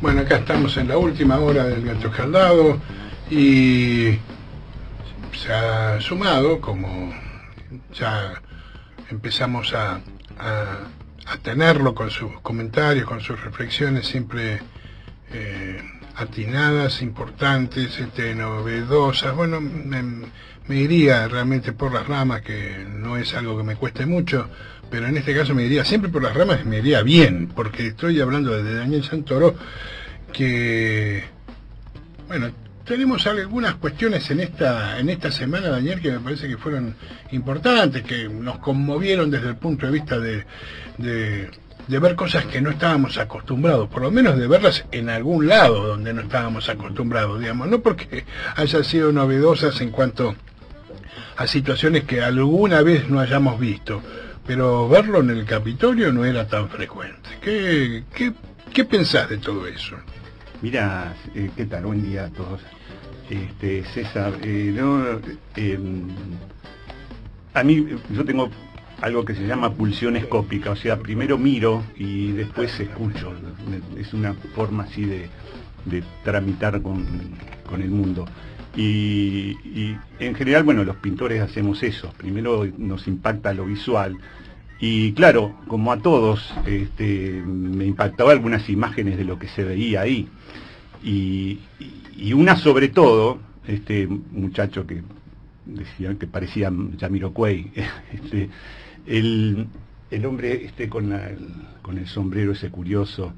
Bueno, acá estamos en la última hora del Gato Escaldado y se ha sumado, como ya empezamos a tenerlo con sus comentarios, con sus reflexiones siempre atinadas, importantes, novedosas. Bueno, me iría realmente por las ramas, que no es algo que me cueste mucho, pero en este caso me iría siempre por las ramas, me iría bien, porque estoy hablando de Daniel Santoro, que, bueno, tenemos algunas cuestiones en esta semana, Daniel, que me parece que fueron importantes, que nos conmovieron desde el punto de vista de ver cosas que no estábamos acostumbrados, por lo menos de verlas en algún lado donde no estábamos acostumbrados, digamos, no porque hayan sido novedosas en cuanto a situaciones que alguna vez no hayamos visto, pero verlo en el Capitolio no era tan frecuente. ¿Qué pensás de todo eso? Mira, ¿qué tal? Buen día a todos. César, a mí yo tengo algo que se llama pulsión escópica, o sea, primero miro y después escucho. Es una forma así de tramitar con el mundo. Y en general, bueno, los pintores hacemos eso. Primero nos impacta lo visual. Y claro, como a todos, me impactaba algunas imágenes de lo que se veía ahí. Y una sobre todo, este muchacho que decía que parecía Jamiroquai, el hombre con el sombrero ese curioso.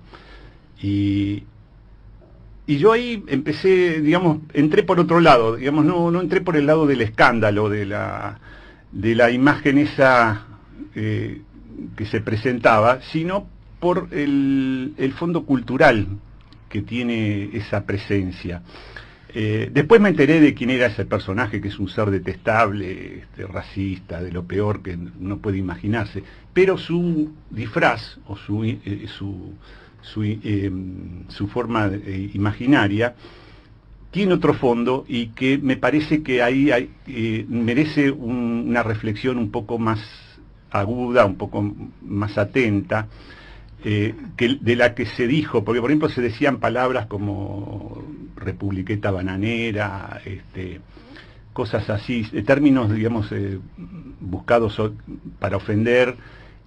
Y yo ahí empecé, digamos, entré por otro lado, digamos, no entré por el lado del escándalo, de la imagen esa que se presentaba, sino por el fondo cultural que tiene esa presencia. Después me enteré de quién era ese personaje, que es un ser detestable, racista, de lo peor que no puede imaginarse, pero su disfraz o su forma imaginaria tiene otro fondo, y que me parece que ahí merece una reflexión un poco más aguda, un poco más atenta, que de la que se dijo, porque por ejemplo se decían palabras como republiqueta bananera, cosas así, términos, digamos, buscados para ofender,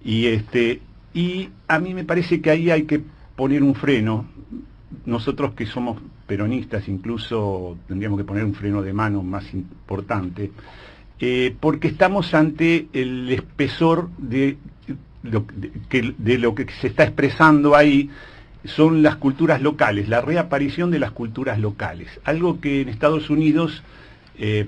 y a mí me parece que ahí hay que poner un freno. Nosotros que somos peronistas incluso tendríamos que poner un freno de mano más importante, porque estamos ante el espesor de lo que se está expresando ahí. Son las culturas locales, la reaparición de las culturas locales, algo que en Estados Unidos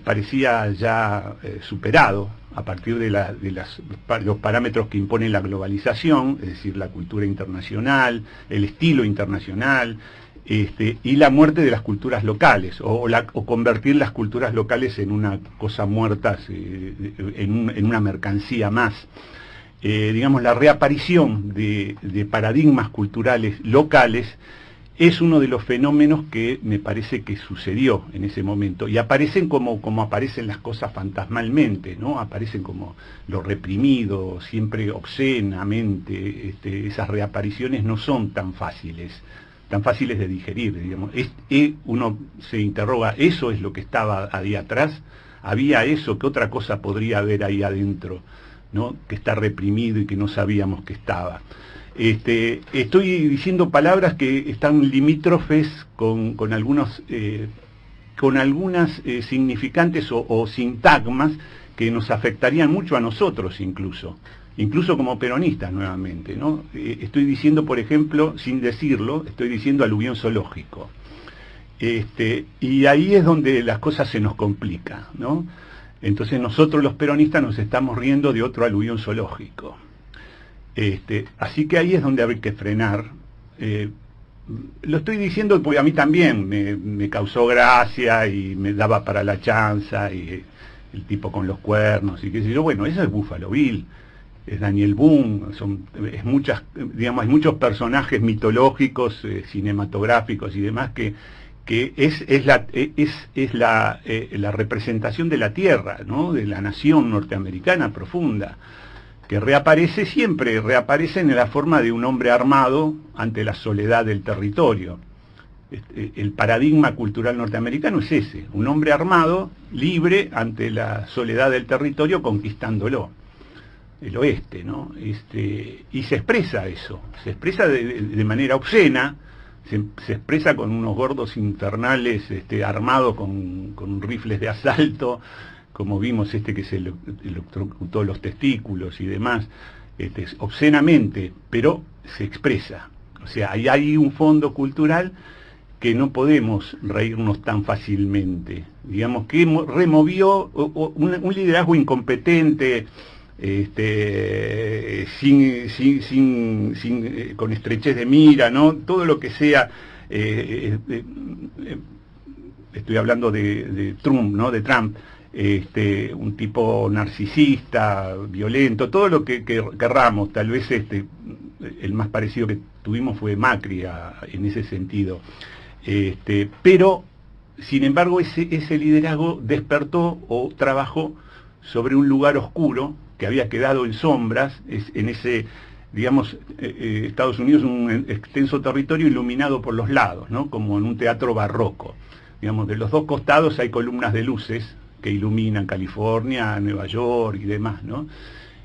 parecía ya superado a partir de los parámetros que impone la globalización, es decir, la cultura internacional, el estilo internacional, y la muerte de las culturas locales, o convertir las culturas locales en una cosa muerta, en una mercancía más. Digamos, la reaparición de paradigmas culturales locales es uno de los fenómenos que me parece que sucedió en ese momento, y aparecen como aparecen las cosas fantasmalmente, ¿no? Aparecen como lo reprimido, siempre obscenamente. Esas reapariciones no son tan fáciles de digerir, digamos. Uno se interroga, ¿eso es lo que estaba ahí atrás? ¿Había eso? ¿Qué otra cosa podría haber ahí adentro, ¿no? Que está reprimido y que no sabíamos que estaba? Estoy diciendo palabras que están limítrofes con algunas significantes o sintagmas que nos afectarían mucho a nosotros, incluso como peronistas nuevamente, ¿no? Estoy diciendo, por ejemplo, sin decirlo, estoy diciendo aluvión zoológico. Y ahí es donde las cosas se nos complican, ¿no? Entonces nosotros los peronistas nos estamos riendo de otro aluvión zoológico. Así que ahí es donde hay que frenar. Lo estoy diciendo porque a mí también me causó gracia y me daba para la chanza, y el tipo con los cuernos y qué sé yo. Bueno, eso es Buffalo Bill, es Daniel Boone, hay muchos personajes mitológicos, cinematográficos y demás que es la representación de la tierra, ¿no? De la nación norteamericana profunda, que reaparece en la forma de un hombre armado ante la soledad del territorio. el paradigma cultural norteamericano es ese, un hombre armado, libre ante la soledad del territorio, conquistándolo, el oeste, ¿no? Y se expresa eso, se expresa de manera obscena, se expresa con unos gordos infernales armados con rifles de asalto, como vimos que se electrocutó los testículos y demás, obscenamente, pero se expresa. O sea, ahí hay un fondo cultural que no podemos reírnos tan fácilmente. Digamos que removió un liderazgo incompetente, con estrechez de mira, ¿no? Todo lo que sea, estoy hablando de Trump, ¿no? De Trump, un tipo narcisista, violento, todo lo que querramos. Tal vez el más parecido que tuvimos fue Macri en ese sentido. Pero, sin embargo, ese liderazgo despertó o trabajó sobre un lugar oscuro que había quedado en sombras, en ese, digamos, Estados Unidos es un extenso territorio iluminado por los lados, ¿no? Como en un teatro barroco. Digamos, de los dos costados hay columnas de luces que iluminan California, Nueva York y demás, ¿no?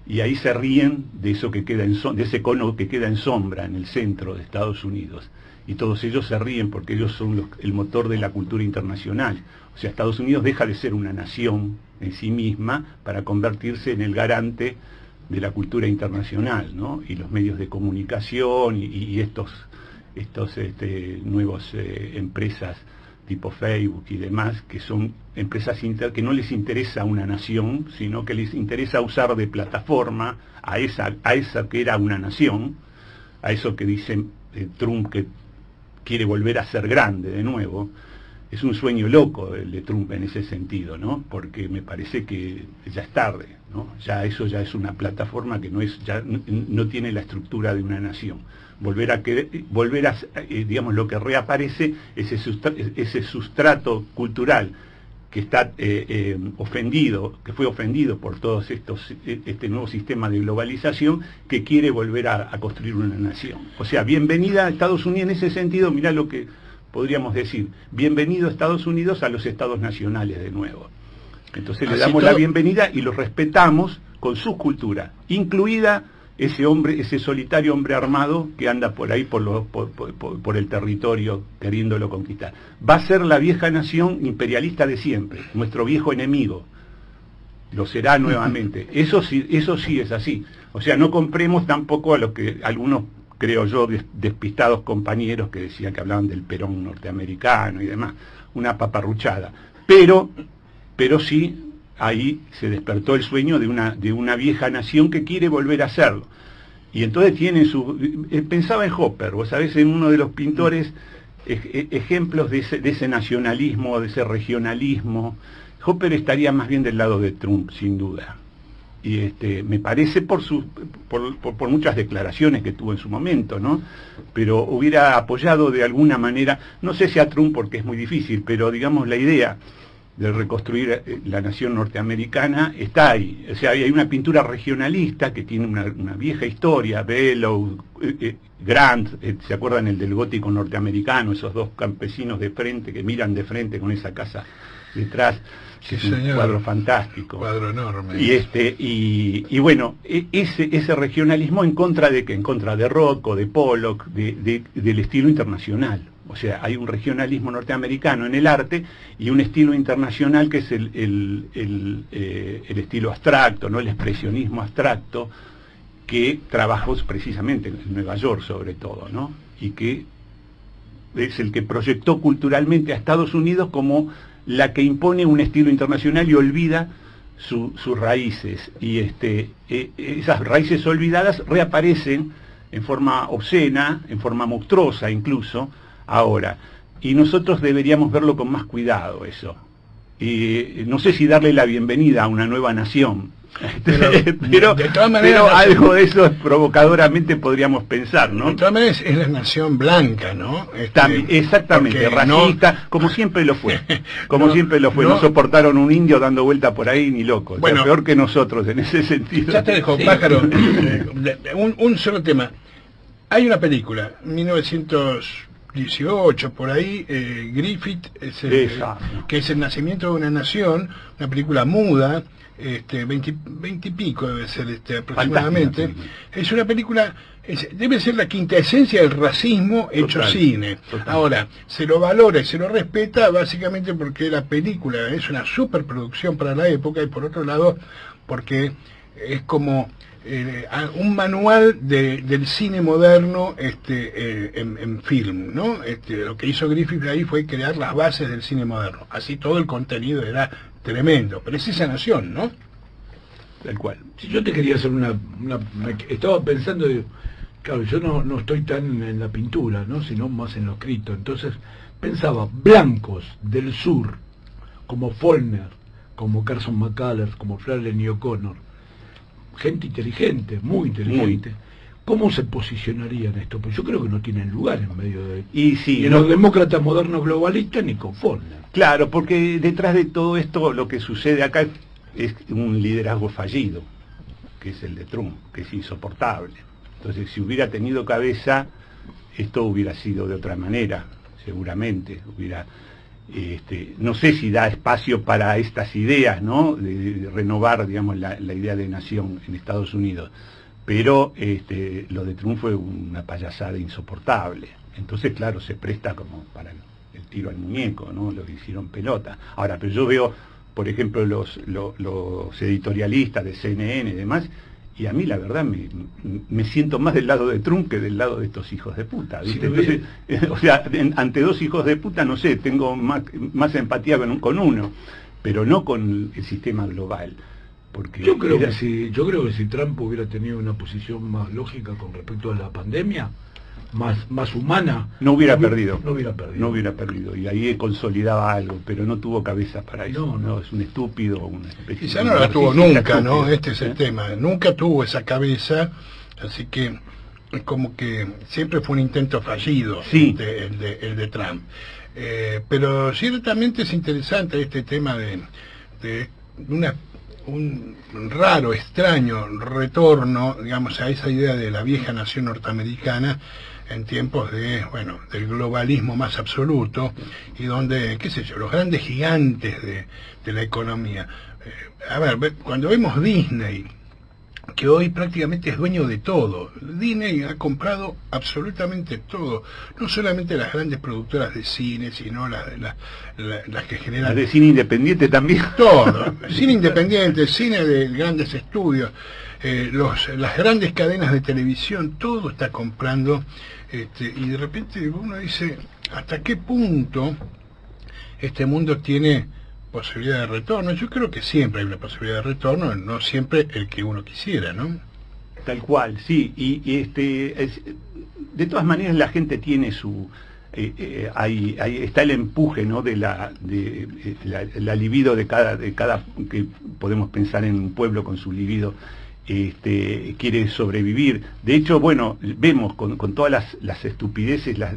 Y ahí se ríen de eso que queda de ese cono que queda en sombra en el centro de Estados Unidos. Y todos ellos se ríen porque ellos son el motor de la cultura internacional. O sea, Estados Unidos deja de ser una nación en sí misma para convertirse en el garante de la cultura internacional, ¿no? Y los medios de comunicación y estos nuevos empresas tipo Facebook y demás, que son empresas que no les interesa una nación, sino que les interesa usar de plataforma a esa que era una nación, a eso que dice Trump, que quiere volver a ser grande de nuevo. Es un sueño loco el de Trump en ese sentido, ¿no? Porque me parece que ya es tarde, ¿no? Ya eso ya es una plataforma que no tiene la estructura de una nación. Digamos, lo que reaparece es ese sustrato cultural que está ofendido, que fue ofendido por todos este nuevo sistema de globalización, que quiere volver a construir una nación. O sea, bienvenida a Estados Unidos en ese sentido. Mirá lo que podríamos decir: bienvenido a Estados Unidos a los estados nacionales de nuevo. Entonces le damos la bienvenida y los respetamos con su cultura, incluida ese solitario hombre armado que anda por ahí por el territorio queriéndolo conquistar. Va a ser la vieja nación imperialista de siempre, nuestro viejo enemigo. Lo será nuevamente. Eso sí es así. O sea, no compremos tampoco a lo que algunos, creo yo, despistados compañeros que decían que hablaban del Perón norteamericano y demás, una paparruchada. Pero sí, ahí se despertó el sueño de una vieja nación que quiere volver a hacerlo. Y entonces tiene pensaba en Hopper, vos sabés, en uno de los pintores, ejemplos de ese nacionalismo, de ese regionalismo. Hopper estaría más bien del lado de Trump, sin duda. Y me parece por muchas declaraciones que tuvo en su momento, ¿no? Pero hubiera apoyado de alguna manera, no sé si a Trump porque es muy difícil, pero digamos la idea de reconstruir la nación norteamericana está ahí. O sea, hay una pintura regionalista que tiene una vieja historia, Bellow, Grant, ¿se acuerdan el del gótico norteamericano? Esos dos campesinos de frente que miran de frente con esa casa detrás, que es un cuadro fantástico. Cuadro enorme. Y bueno, ese regionalismo en contra de Rothko, de Pollock, del estilo internacional. O sea, hay un regionalismo norteamericano en el arte y un estilo internacional que es el estilo abstracto, ¿no? El expresionismo abstracto, que trabajó precisamente en Nueva York sobre todo, ¿no? Y que es el que proyectó culturalmente a Estados Unidos como la que impone un estilo internacional y olvida sus raíces. Y esas raíces olvidadas reaparecen en forma obscena, en forma monstruosa incluso, ahora. Y nosotros deberíamos verlo con más cuidado eso. Y no sé si darle la bienvenida a una nueva nación, pero de todas maneras, pero algo de eso provocadoramente podríamos pensar, ¿no? De todas maneras es la nación blanca, ¿no? Exactamente, racista, como siempre lo fue. No soportaron un indio dando vuelta por ahí ni loco. Bueno, peor que nosotros en ese sentido. Ya te dejo, sí. Pájaro. Un solo tema. Hay una película, 1910 18, por ahí, Griffith, que es El nacimiento de una nación, una película muda, 20 y pico debe ser aproximadamente. Es una película, debe ser la quintaesencia del racismo hecho cine. Total. Ahora, se lo valora y se lo respeta básicamente porque la película es una superproducción para la época, y por otro lado porque es como un manual del cine moderno en film, ¿no? Lo que hizo Griffith ahí fue crear las bases del cine moderno. Así todo el contenido era tremendo, pero es esa nación, ¿no? Tal cual. Si yo te quería hacer estaba pensando, claro, yo no estoy tan en la pintura, ¿no? Sino más en lo escrito. Entonces pensaba, blancos del sur, como Faulkner, como Carson McCullers, como Flannery O'Connor, gente inteligente, muy inteligente. ¿Cómo se posicionarían esto? Pues yo creo que no tienen lugar en medio de... Y en los demócratas modernos globalistas ni con Faulkner. Claro, porque detrás de todo esto lo que sucede acá es un liderazgo fallido, que es el de Trump, que es insoportable. Entonces, si hubiera tenido cabeza, esto hubiera sido de otra manera, seguramente. No sé si da espacio para estas ideas, ¿no? De renovar, digamos, la idea de nación en Estados Unidos. Pero lo de Trump fue una payasada insoportable. Entonces, claro, se presta como para el tiro al muñeco, ¿no? Lo que hicieron pelota. Ahora, pero yo veo, por ejemplo, los editorialistas de CNN y demás, y a mí la verdad me siento más del lado de Trump que del lado de estos hijos de puta, ¿viste? Entonces, o sea, ante dos hijos de puta, no sé, tengo más empatía con uno, pero no con el sistema global. Porque yo creo que si Trump hubiera tenido una posición más lógica con respecto a la pandemia, más humana, no hubiera perdido, y ahí consolidaba algo, pero no tuvo cabeza para eso. No es un estúpido, una especie. Quizá no la tuvo nunca, ¿no? Este es el tema, nunca tuvo esa cabeza, así que es como que siempre fue un intento fallido, sí, el de Trump. Pero ciertamente es interesante este tema de un raro, extraño retorno, digamos, a esa idea de la vieja nación norteamericana en tiempos del globalismo más absoluto, y donde, qué sé yo, los grandes gigantes de la economía. A ver, cuando vemos Disney, que hoy prácticamente es dueño de todo. Disney ha comprado absolutamente todo, no solamente las grandes productoras de cine, sino las que generan... Las de cine independiente también. Todo, cine independiente, cine de grandes estudios, las grandes cadenas de televisión, todo está comprando, y de repente uno dice, ¿hasta qué punto este mundo tiene posibilidad de retorno? Yo creo que siempre hay una posibilidad de retorno, no siempre el que uno quisiera, ¿no? Tal cual, sí, de todas maneras la gente tiene su... ahí está el empuje, ¿no? de la libido de cada que podemos pensar en un pueblo con su libido, quiere sobrevivir. De hecho, bueno, vemos con todas las estupideces, las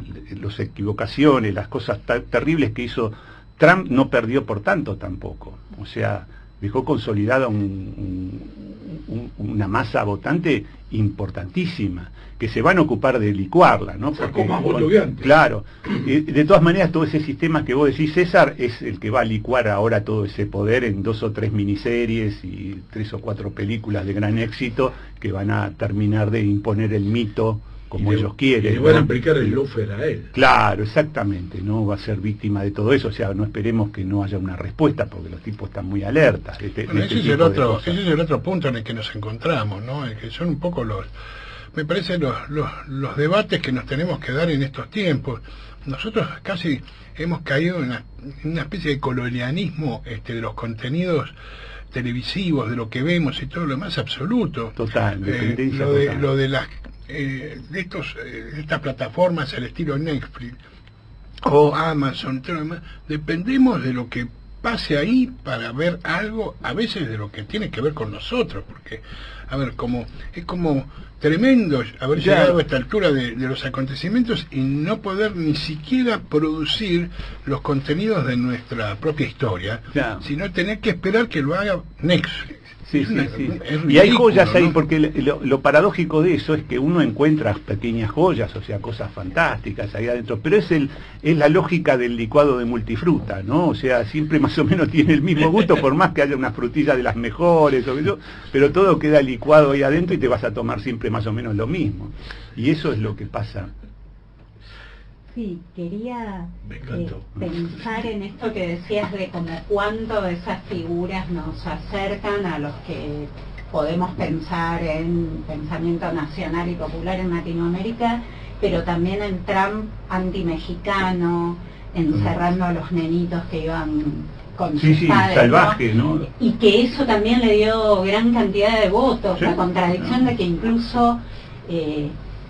equivocaciones, las cosas terribles que hizo Trump, no perdió por tanto tampoco. O sea, dejó consolidada una masa votante importantísima, que se van a ocupar de licuarla, ¿no? Porque, más voto que antes. Claro, de todas maneras todo ese sistema que vos decís, César, es el que va a licuar ahora todo ese poder en 2 o 3 miniseries y 3 o 4 películas de gran éxito que van a terminar de imponer el mito como ellos quieren. Y le van a aplicar el lawfare a él. Claro, exactamente, no va a ser víctima de todo eso, o sea, no esperemos que no haya una respuesta, porque los tipos están muy alertas. Ese es el otro punto en el que nos encontramos, ¿no? El que son un poco me parece los debates que nos tenemos que dar en estos tiempos. Nosotros casi hemos caído en una especie de colonialismo de los contenidos televisivos, de lo que vemos y todo lo más absoluto. Total, dependencia total. Lo de las estas plataformas al estilo Netflix o Amazon, todo lo demás, dependemos de lo que pase ahí para ver algo, a veces de lo que tiene que ver con nosotros, porque, a ver, es como tremendo haber llegado a esta altura de los acontecimientos y no poder ni siquiera producir los contenidos de nuestra propia historia, sino tener que esperar que lo haga Netflix. Sí, sí, sí. Es Y hay ridículo, joyas ahí, ¿no? porque lo paradójico de eso es que uno encuentra pequeñas joyas, o sea, cosas fantásticas ahí adentro, pero es la lógica del licuado de multifruta, ¿no? O sea, siempre más o menos tiene el mismo gusto, por más que haya una frutilla de las mejores, o eso, pero todo queda licuado ahí adentro y te vas a tomar siempre más o menos lo mismo. Y eso es lo que pasa. Sí, quería Me encantó. pensar en esto que decías de como cuánto esas figuras nos acercan a los que podemos pensar en pensamiento nacional y popular en Latinoamérica, pero también en Trump antimexicano, encerrando a los nenitos que iban con Sí, sus sí, padres, salvaje, ¿no? Y que eso también le dio gran cantidad de votos, Sí. la contradicción de que incluso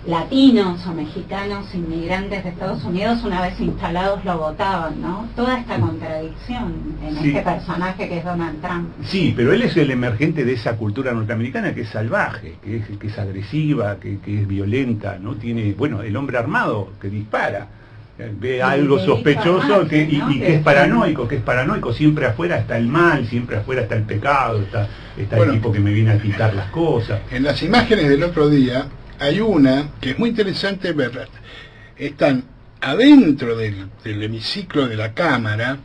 latinos o mexicanos inmigrantes de Estados Unidos una vez instalados lo votaban, ¿no? Toda esta contradicción en Sí. este personaje que es Donald Trump. Sí, pero él es el emergente de esa cultura norteamericana que es salvaje, que es agresiva, que es violenta, ¿no? Tiene, bueno, el hombre armado que dispara, ve algo derecho a sospechoso armarse, y ¿no? que es paranoico, siempre afuera está el mal, siempre afuera está el pecado, está Bueno, el tipo que me viene a quitar las cosas. En las imágenes del otro día hay una que es muy interesante verla. Están adentro del hemiciclo de la Cámara,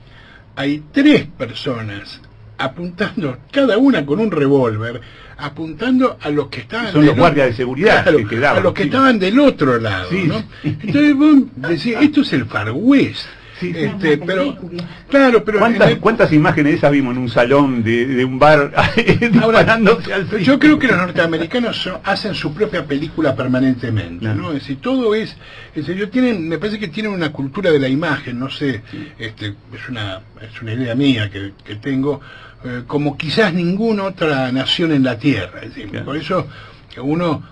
hay 3 personas apuntando, cada una con un revólver, apuntando a los que estaban... Son los guardias de seguridad que quedaban, a los que sí. estaban del otro lado, Sí, ¿no? sí. Entonces vos decís, esto es el Far West. Sí, sí. Pero, claro, pero... ¿Cuántas imágenes de esas vimos en un salón de un bar disparándose al Yo piso? creo que los norteamericanos hacen su propia película permanentemente, Claro. ¿no? Es decir, todo es ellos tienen, me parece que tienen una cultura de la imagen, no sé, es una idea mía que tengo, como quizás ninguna otra nación en la Tierra. Es decir, Claro. por eso uno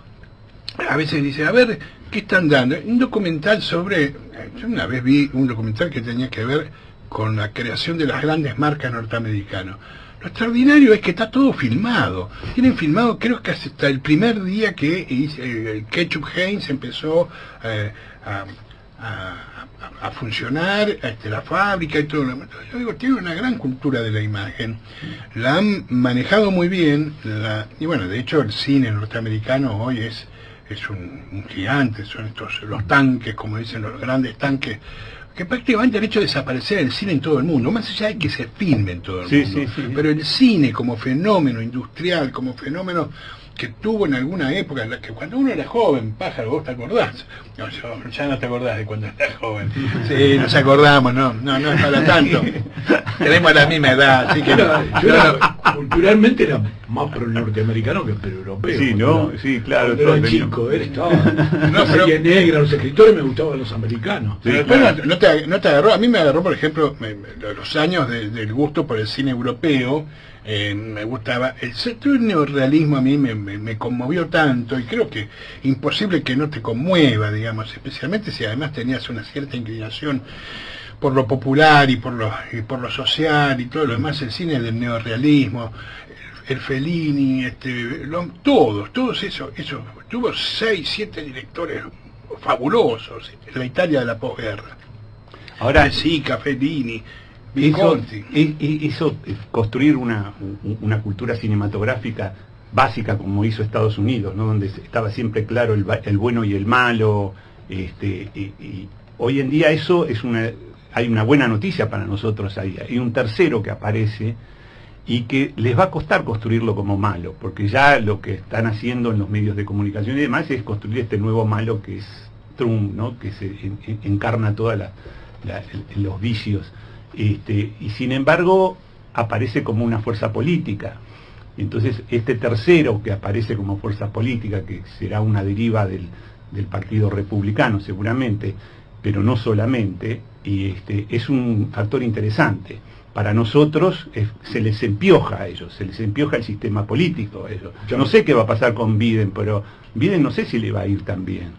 a veces dice, a ver, ¿qué están dando? Un documental sobre, yo una vez vi un documental que tenía que ver con la creación de las grandes marcas norteamericanas. Lo extraordinario es que está todo filmado. Tienen filmado, creo que hasta el primer día que el Ketchup Heinz empezó a funcionar, la fábrica y todo lo demás. Yo digo, tiene una gran cultura de la imagen. La han manejado muy bien. Y bueno, de hecho el cine norteamericano hoy es un gigante. Son los tanques, como dicen, los grandes tanques, que prácticamente han hecho desaparecer el cine en todo el mundo, más allá de que se filme en todo el Sí, mundo. sí, sí. Pero el cine como fenómeno industrial, como fenómeno que tuvo en alguna época, en la que cuando uno era joven, pájaro, vos te acordás. No, ya no te acordás de cuando eras joven. Sí, nos acordamos, no es para tanto. Tenemos la misma edad, así que Culturalmente era más pro norteamericano que pro europeo. Sí, ¿no? Sí, claro. Cuando era todos chico, teníamos- no, pero- serie negra, los escritores me gustaban los americanos. pero después no te agarró, a mí me agarró, por ejemplo, los años del gusto por el cine europeo. Me gustaba el neorrealismo, a mí me conmovió tanto, y creo que imposible que no te conmueva, digamos, especialmente si además tenías una cierta inclinación por lo popular y por lo social y todo lo demás. El cine del neorrealismo, el Fellini, todos eso tuvo 6, 7 directores fabulosos en la Italia de la posguerra. Ahora, Sica, Fellini, Eso, Visconti. construir una cultura cinematográfica básica como hizo Estados Unidos, ¿no? Donde estaba siempre claro el bueno y el malo, y hoy en día eso hay una buena noticia para nosotros ahí. Hay un tercero que aparece y que les va a costar construirlo como malo, porque ya lo que están haciendo en los medios de comunicación y demás es construir este nuevo malo que es Trump, ¿no? Que se encarna todos los vicios. Y sin embargo aparece como una fuerza política. Entonces este tercero que aparece como fuerza política, que será una deriva del Partido Republicano seguramente, pero no solamente, es un factor interesante. Para nosotros se les empioja a ellos, se les empioja el sistema político a ellos. Yo no sé qué va a pasar con Biden, pero Biden no sé si le va a ir tan bien.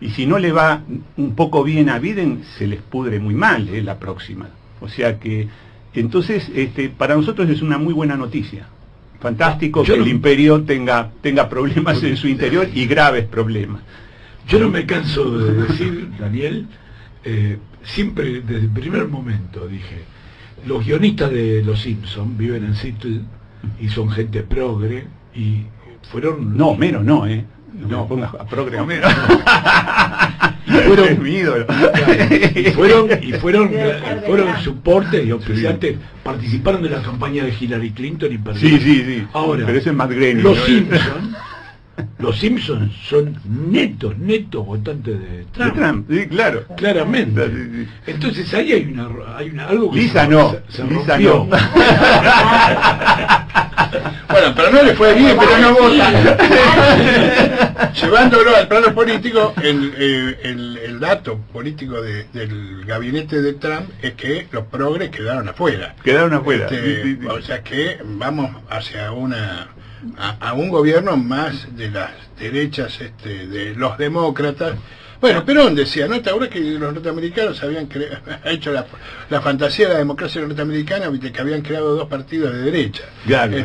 Y si no le va un poco bien a Biden, se les pudre muy mal la próxima. O sea que, entonces, para nosotros es una muy buena noticia. Fantástico que el imperio tenga problemas en su interior y graves problemas. Yo no me canso de decir, Daniel, siempre desde el primer momento dije, los guionistas de Los Simpsons viven en Seattle y son gente progre, y fueron... No, menos no, No No. me pongas a progre a menos. Fueron- Es mi ídolo. fueron Debe ser de fueron verdad. soportes y auspiciantes, participaron de la campaña de Hillary Clinton y Sí, perdieron. sí. Ahora, Pero ese es Matt Groening, los ¿no? Los Simpsons son netos votantes de De Trump. Trump, sí, claro. Claramente. Sí, sí. Entonces ahí hay una algo que Lisa se- no, se Lisa rompió. no. Bueno, pero no le fue bien, pero no vota. Llevándolo al plano político, el dato político del gabinete de Trump es que los progres quedaron afuera. Quedaron afuera. Este, Sí, sí. O sea que vamos hacia a un gobierno más de las derechas, de los demócratas. Bueno, Perón decía, ¿no? ¿Te acuerdas que los norteamericanos habían hecho la fantasía de la democracia norteamericana, viste, que habían creado dos partidos de derecha? Claro,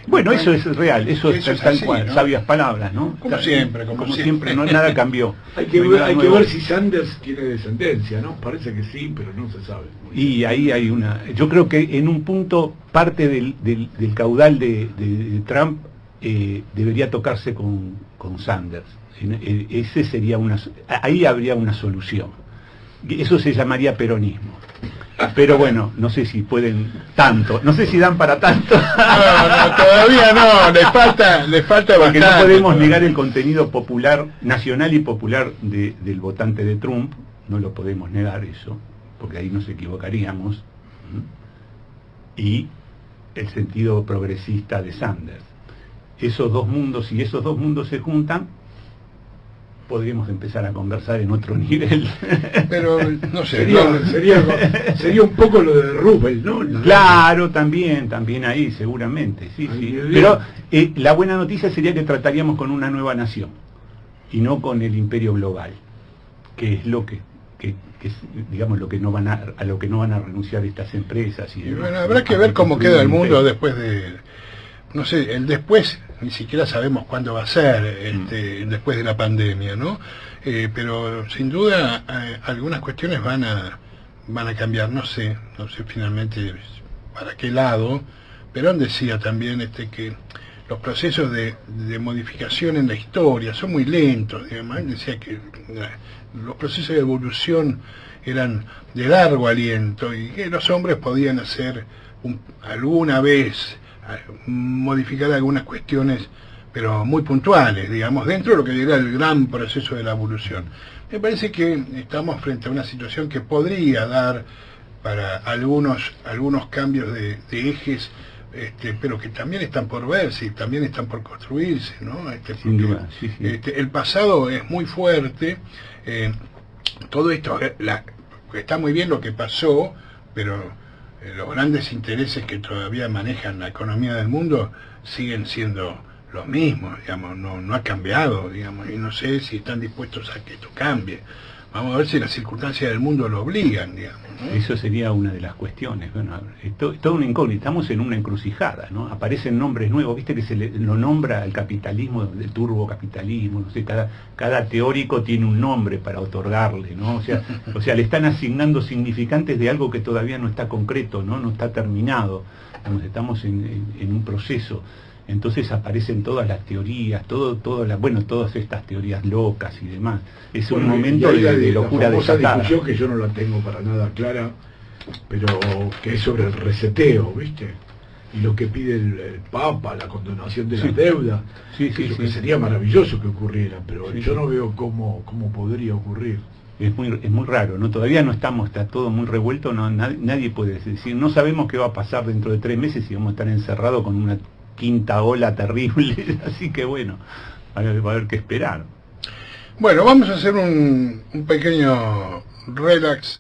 bueno, eso es real, eso es tal así, cual, ¿no? sabias palabras, ¿no? Como siempre, como siempre. no, nada cambió. Hay que, No hay ver, nada hay que nuevo. ver si Sanders tiene descendencia, ¿no? Parece que sí, pero no se sabe. Y ahí hay yo creo que en un punto parte del caudal de Trump debería tocarse con Sanders. Ese sería ahí habría una solución. Eso se llamaría peronismo. Pero bueno, no sé si pueden tanto, no sé si dan para tanto. No, todavía no, le falta Porque bastante. no podemos negar el contenido popular, nacional y popular del votante de Trump, no lo podemos negar eso, porque ahí nos equivocaríamos. Y el sentido progresista de Sanders. Esos dos mundos, si esos dos mundos se juntan, podríamos empezar a conversar en otro nivel. Pero, no sé, Sería un poco lo de Roosevelt, ¿no? Claro, también ahí, seguramente, sí. Ahí, Pero la buena noticia sería que trataríamos con una nueva nación, y no con el imperio global, que es lo que es, digamos, lo que no van a lo que no van a renunciar estas empresas. Y demás. bueno, habrá que ver cómo queda el mundo después de... No sé, el después, ni siquiera sabemos cuándo va a ser, después de la pandemia, ¿no? Pero sin duda algunas cuestiones van a cambiar, no sé finalmente para qué lado. Perón decía también que los procesos de modificación en la historia son muy lentos, digamos. Él decía que los procesos de evolución eran de largo aliento y que los hombres podían hacer alguna vez modificar algunas cuestiones, pero muy puntuales, digamos, dentro de lo que era el gran proceso de la evolución. Me parece que estamos frente a una situación que podría dar para algunos cambios de ejes, pero que también están por verse y también están por construirse, ¿no? Sin duda, sí. El pasado es muy fuerte, todo esto, está muy bien lo que pasó, pero los grandes intereses que todavía manejan la economía del mundo siguen siendo los mismos, digamos, no ha cambiado, digamos, y no sé si están dispuestos a que esto cambie. Vamos a ver si las circunstancias del mundo lo obligan, digamos, ¿no? Eso sería una de las cuestiones. Bueno, es toda una incógnita, estamos en una encrucijada, ¿no? Aparecen nombres nuevos, viste que lo nombra el capitalismo, el turbocapitalismo, no sé, cada teórico tiene un nombre para otorgarle, ¿no? O sea, le están asignando significantes de algo que todavía no está concreto, no está terminado. Estamos en un proceso. Entonces aparecen todas las teorías, todas estas teorías locas y demás. Es un momento de locura la famosa desatada. discusión que yo no la tengo para nada clara, pero que es sobre el reseteo, ¿viste? Y lo que pide el Papa, la condonación de la deuda, que sería maravilloso que ocurriera, pero yo no veo cómo podría ocurrir. Es muy raro, ¿no? Todavía no está todo muy revuelto, nadie puede decir, no sabemos qué va a pasar dentro de 3 meses si vamos a estar encerrados con una quinta ola terrible, así que bueno, va a haber que esperar. Bueno, vamos a hacer un pequeño relax